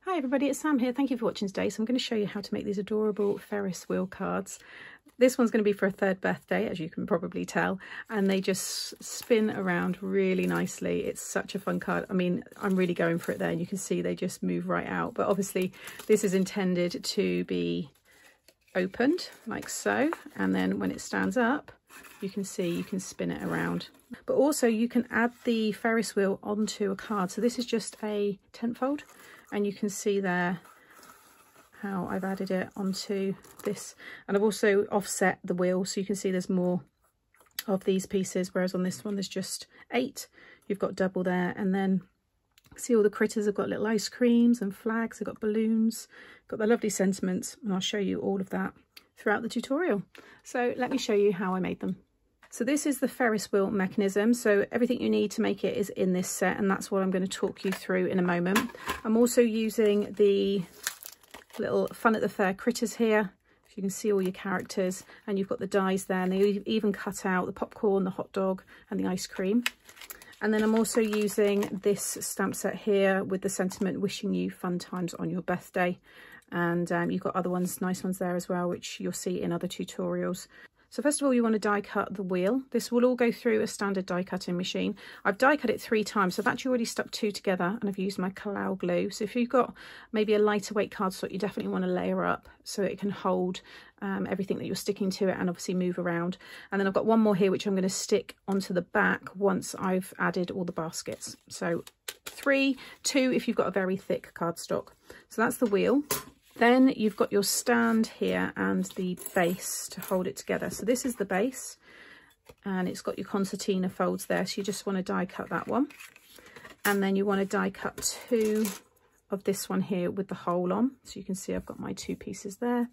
Hi everybody, it's Sam here. Thank you for watching today. So I'm going to show you how to make these adorable Ferris wheel cards. This one's going to be for a third birthday, as you can probably tell, and they just spin around really nicely. It's such a fun card. I mean, I'm really going for it there, and you can see they just move right out. But obviously this is intended to be opened like so, and then when it stands up, you can see you can spin it around. But also you can add the Ferris wheel onto a card. So this is just a tent fold, and you can see there how I've added it onto this, and I've also offset the wheel so you can see there's more of these pieces, whereas on this one there's just 8. You've got double there, and then see all the critters have got little ice creams and flags, they've got balloons, got the lovely sentiments, and I'll show you all of that throughout the tutorial. So let me show you how I made them. So this is the Ferris wheel mechanism. So everything you need to make it is in this set, and that's what I'm going to talk you through in a moment. I'm also using the little fun at the fair critters here. So you can see all your characters, and you've got the dies there, and they even cut out the popcorn, the hot dog and the ice cream. And then I'm also using this stamp set here with the sentiment wishing you fun times on your birthday. And you've got other ones, nice ones there as well, which you'll see in other tutorials. So first of all, you want to die cut the wheel. This will all go through a standard die cutting machine. I've die cut it 3 times, so I've actually already stuck 2 together, and I've used my Kalau glue. So if you've got maybe a lighter weight cardstock, you definitely want to layer up so it can hold everything that you're sticking to it and obviously move around. And then I've got one more here which I'm going to stick onto the back once I've added all the baskets. So 3, 2 if you've got a very thick cardstock. So that's the wheel. Then you've got your stand here and the base to hold it together. So this is the base, and it's got your concertina folds there. So you just want to die cut that one. And then you want to die cut 2 of this one here with the hole on. So you can see I've got my 2 pieces there.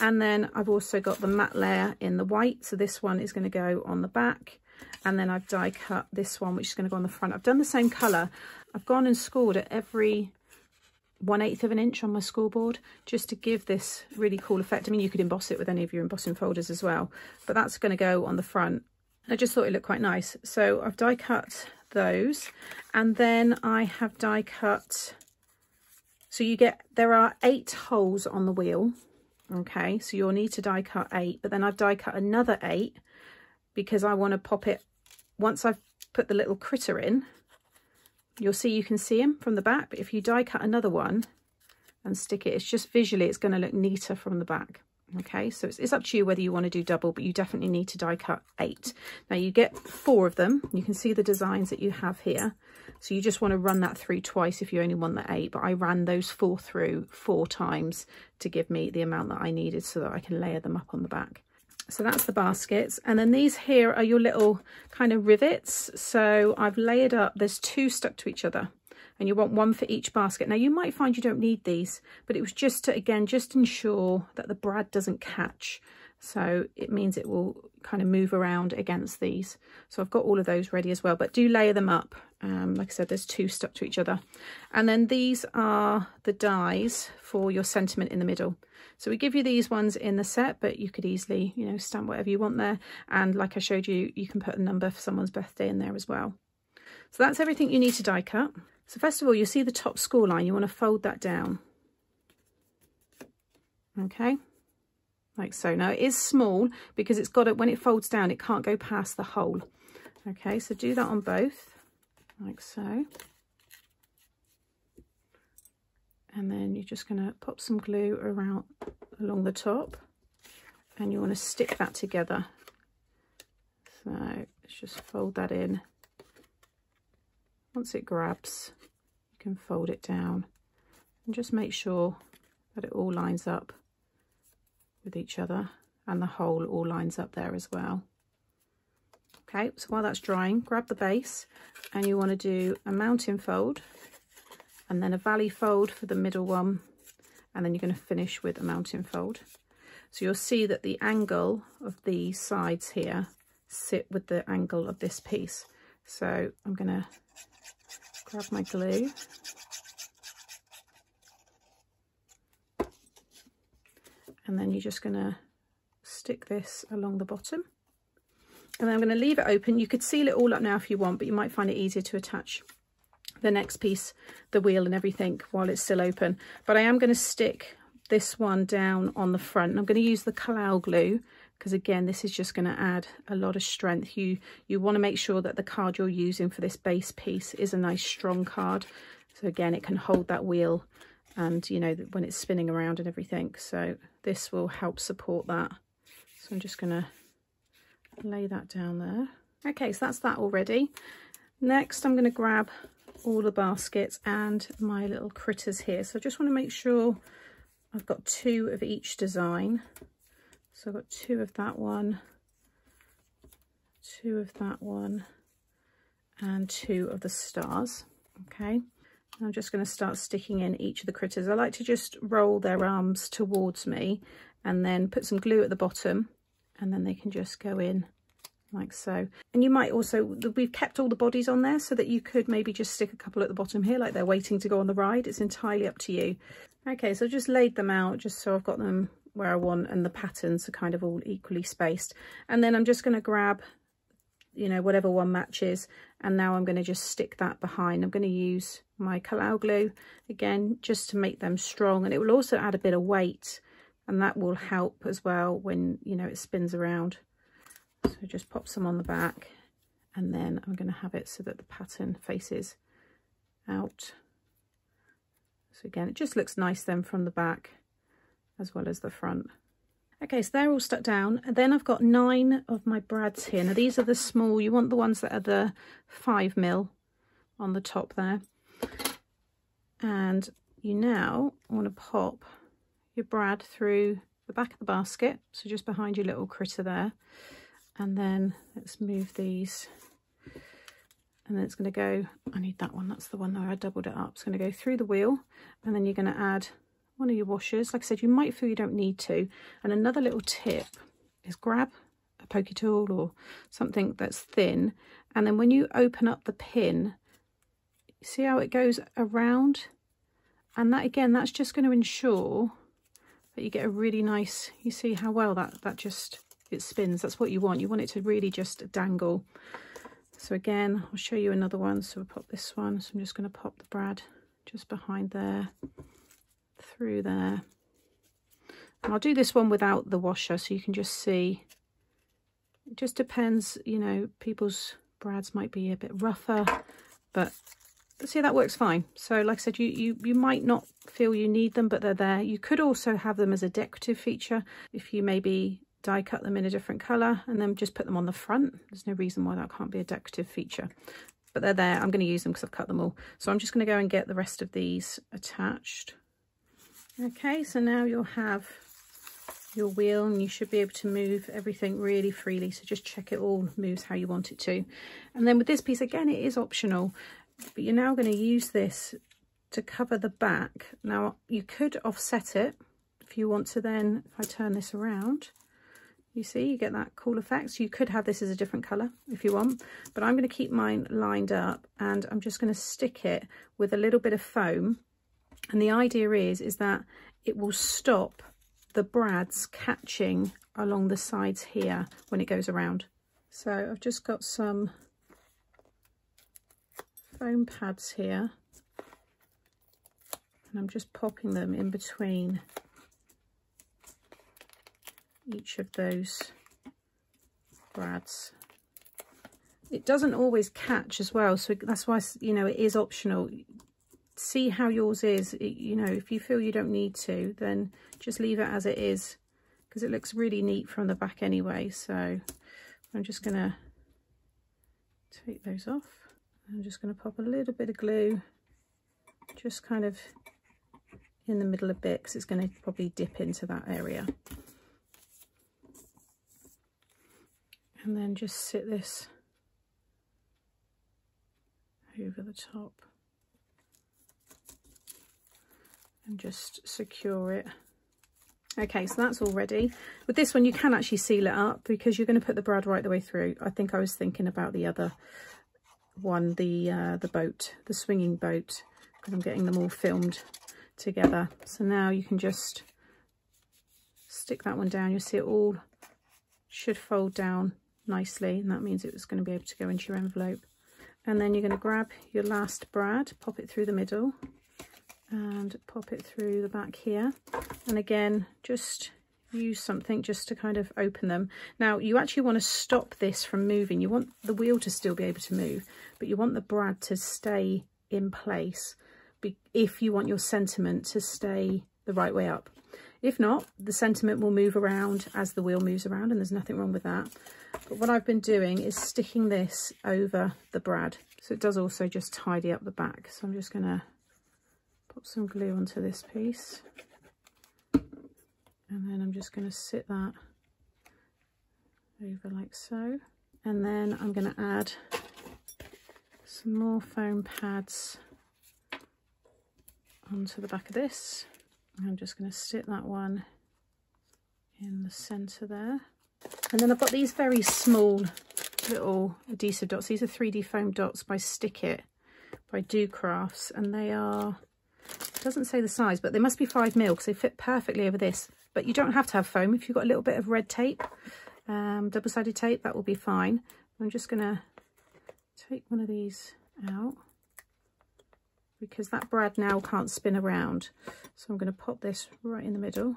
And then I've also got the matte layer in the white. So this one is going to go on the back. And then I've die cut this one, which is going to go on the front. I've done the same colour. I've gone and scored at every 1/8 of an inch on my scoreboard, just to give this really cool effect. I mean, you could emboss it with any of your embossing folders as well, but that's going to go on the front. I just thought it looked quite nice. So I've die cut those, and then I have die cut, so there are 8 holes on the wheel. Okay, so you'll need to die cut 8, but then I've die cut another 8 because I want to pop it, once I've put the little critter in, you'll see you can see him from the back, but if you die cut another one and stick it, it's just visually it's going to look neater from the back. Okay, so it's up to you whether you want to do double, but you definitely need to die cut 8. Now you get 4 of them. You can see the designs that you have here, so you just want to run that through twice if you only want the 8, but I ran those 4 through 4 times to give me the amount that I needed so that I can layer them up on the back. So that's the baskets, and then these here are your little kind of rivets. So I've layered up, there's 2 stuck to each other, and you want 1 for each basket. Now you might find you don't need these, but it was just to, again, just ensure that the brad doesn't catch. So it means it will kind of move around against these. So I've got all of those ready as well, but do layer them up. Like I said, there's 2 stuck to each other. And then these are the dies for your sentiment in the middle. So we give you these ones in the set, but you could easily, you know, stamp whatever you want there. And like I showed you, you can put a number for someone's birthday in there as well. So that's everything you need to die cut. So first of all, you see the top score line, you want to fold that down. Okay, like so. Now it is small because it's got it, when it folds down, it can't go past the hole. Okay, so do that on both, like so. And then you're just going to pop some glue around along the top, and you want to stick that together. So let's just fold that in. Once it grabs, you can fold it down and just make sure that it all lines up with each other, and the hole all lines up there as well. Okay, so while that's drying, grab the base, and you want to do a mountain fold, and then a valley fold for the middle one, and then you're going to finish with a mountain fold. So you'll see that the angle of the sides here sit with the angle of this piece. So I'm going to grab my glue, and then you're just going to stick this along the bottom, and then I'm going to leave it open. You could seal it all up now if you want, but you might find it easier to attach the next piece, the wheel and everything, while it's still open. But I am going to stick this one down on the front, and I'm going to use the Calal glue, because again, this is just going to add a lot of strength. You want to make sure that the card you're using for this base piece is a nice strong card. So again, it can hold that wheel, and you know, when it's spinning around and everything. So this will help support that. So I'm just going to lay that down there. Okay, so that's that already. Next, I'm going to grab all the baskets and my little critters here. So I just want to make sure I've got 2 of each design. So I've got 2 of that one, 2 of that one, and 2 of the stars. Okay, I'm just going to start sticking in each of the critters. I like to just roll their arms towards me and then put some glue at the bottom, and then they can just go in like so. And you might also, we've kept all the bodies on there so that you could maybe just stick a couple at the bottom here, like they're waiting to go on the ride. It's entirely up to you. Okay, so I've just laid them out just so I've got them where I want, and the patterns are kind of all equally spaced. And then I'm just going to grab, you know, whatever one matches, and now I'm going to just stick that behind. I'm going to use my Calal glue again just to make them strong, and it will also add a bit of weight, and that will help as well when, you know, it spins around. So just pop some on the back, and then I'm going to have it so that the pattern faces out. So again, it just looks nice then from the back as well as the front. Okay, so they're all stuck down, and then I've got 9 of my brads here. Now these are the small, you want the ones that are the 5mm on the top there. And you now want to pop your brad through the back of the basket, so just behind your little critter there. And then let's move these, and then it's going to go, I need that one, that's the one where I doubled it up. It's going to go through the wheel, and then you're going to add one of your washers. Like I said, you might feel you don't need to. And another little tip is grab a pokey tool or something that's thin, and then when you open up the pin, see how it goes around? And that, again, that's just going to ensure that you get a really nice, you see how well that just, it spins. That's what you want. You want it to really just dangle. So again, I'll show you another one. So we'll pop this one. So I'm just going to pop the brad just behind there, through there. And I'll do this one without the washer so you can just see. It just depends, you know, people's brads might be a bit rougher, but see, that works fine. So like I said, you might not feel you need them, but they're there. You could also have them as a decorative feature if you maybe die cut them in a different colour and then just put them on the front. There's no reason why that can't be a decorative feature, but they're there. I'm going to use them because I've cut them all. So I'm just going to go and get the rest of these attached. Okay, so now you'll have your wheel, and you should be able to move everything really freely. So just check it all moves how you want it to. And then with this piece, again, it is optional, but you're now going to use this to cover the back. Now you could offset it if you want to. Then if I turn this around, you see you get that cool effect. So you could have this as a different colour if you want, but I'm going to keep mine lined up, and I'm just going to stick it with a little bit of foam. And the idea is that it will stop the brads catching along the sides here when it goes around. So I've just got some foam pads here, and I'm just popping them in between each of those brads. It doesn't always catch as well, so that's why, you know, it is optional. See how yours is. You know, if you feel you don't need to, then just leave it as it is, because it looks really neat from the back anyway. So I'm just going to take those off. I'm just going to pop a little bit of glue just kind of in the middle a bit, because it's going to probably dip into that area. And then just sit this over the top and just secure it. Okay, so that's all ready. With this one, you can actually seal it up because you're going to put the brad right the way through. I think I was thinking about the other one, the boat, the swinging boat, because I'm getting them all filmed together. So now you can just stick that one down. You'll see it all should fold down nicely, and that means it's going to be able to go into your envelope. And then you're going to grab your last brad, pop it through the middle and pop it through the back here. And again, just use something just to kind of open them. Now you actually want to stop this from moving. You want the wheel to still be able to move, but you want the brad to stay in place if you want your sentiment to stay the right way up. If not, the sentiment will move around as the wheel moves around, and there's nothing wrong with that. But what I've been doing is sticking this over the brad, so it does also just tidy up the back. So I'm just going to put some glue onto this piece, and then I'm just going to sit that over like so. And then I'm going to add some more foam pads onto the back of this. I'm just going to stick that one in the centre there. And then I've got these very small little adhesive dots. These are 3D foam dots by Stick It by Do Crafts, and they are, it doesn't say the size, but they must be 5mm because they fit perfectly over this. But you don't have to have foam. If you've got a little bit of red tape, double-sided tape, that will be fine. I'm just going to take one of these out because that brad now can't spin around. So I'm going to pop this right in the middle,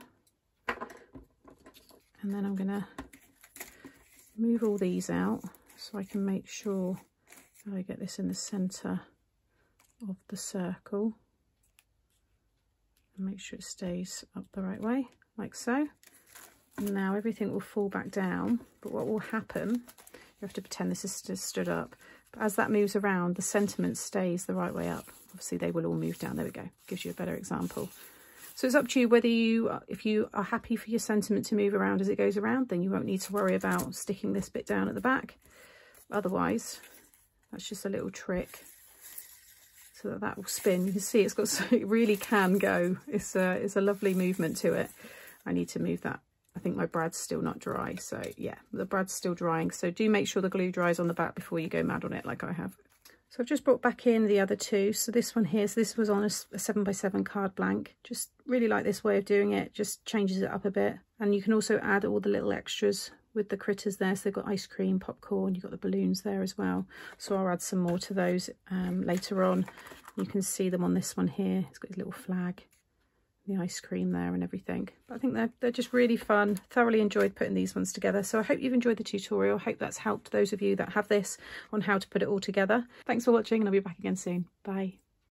and then I'm going to move all these out so I can make sure that I get this in the centre of the circle and make sure it stays up the right way, like so. And now everything will fall back down, but what will happen, you have to pretend this is stood up, but as that moves around, the sentiment stays the right way up. Obviously they will all move down. There we go, gives you a better example. So it's up to you whether if you are happy for your sentiment to move around as it goes around, then you won't need to worry about sticking this bit down at the back. Otherwise, that's just a little trick so that will spin. You can see it's got, so it really can go. It's a lovely movement to it. I need to move that. I think my brad's still not dry. So yeah, the brad's still drying. So do make sure the glue dries on the back before you go mad on it like I have. So I've just brought back in the other two. So this one here, so this was on a 7x7 card blank. Just really like this way of doing it, just changes it up a bit. And you can also add all the little extras with the critters there. So they've got ice cream, popcorn, you've got the balloons there as well. So I'll add some more to those later on. You can see them on this one here. It's got his little flag, the ice cream there and everything. But I think they're just really fun. Thoroughly enjoyed putting these ones together. So I hope you've enjoyed the tutorial. I hope that's helped those of you that have this on how to put it all together. Thanks for watching, and I'll be back again soon. Bye.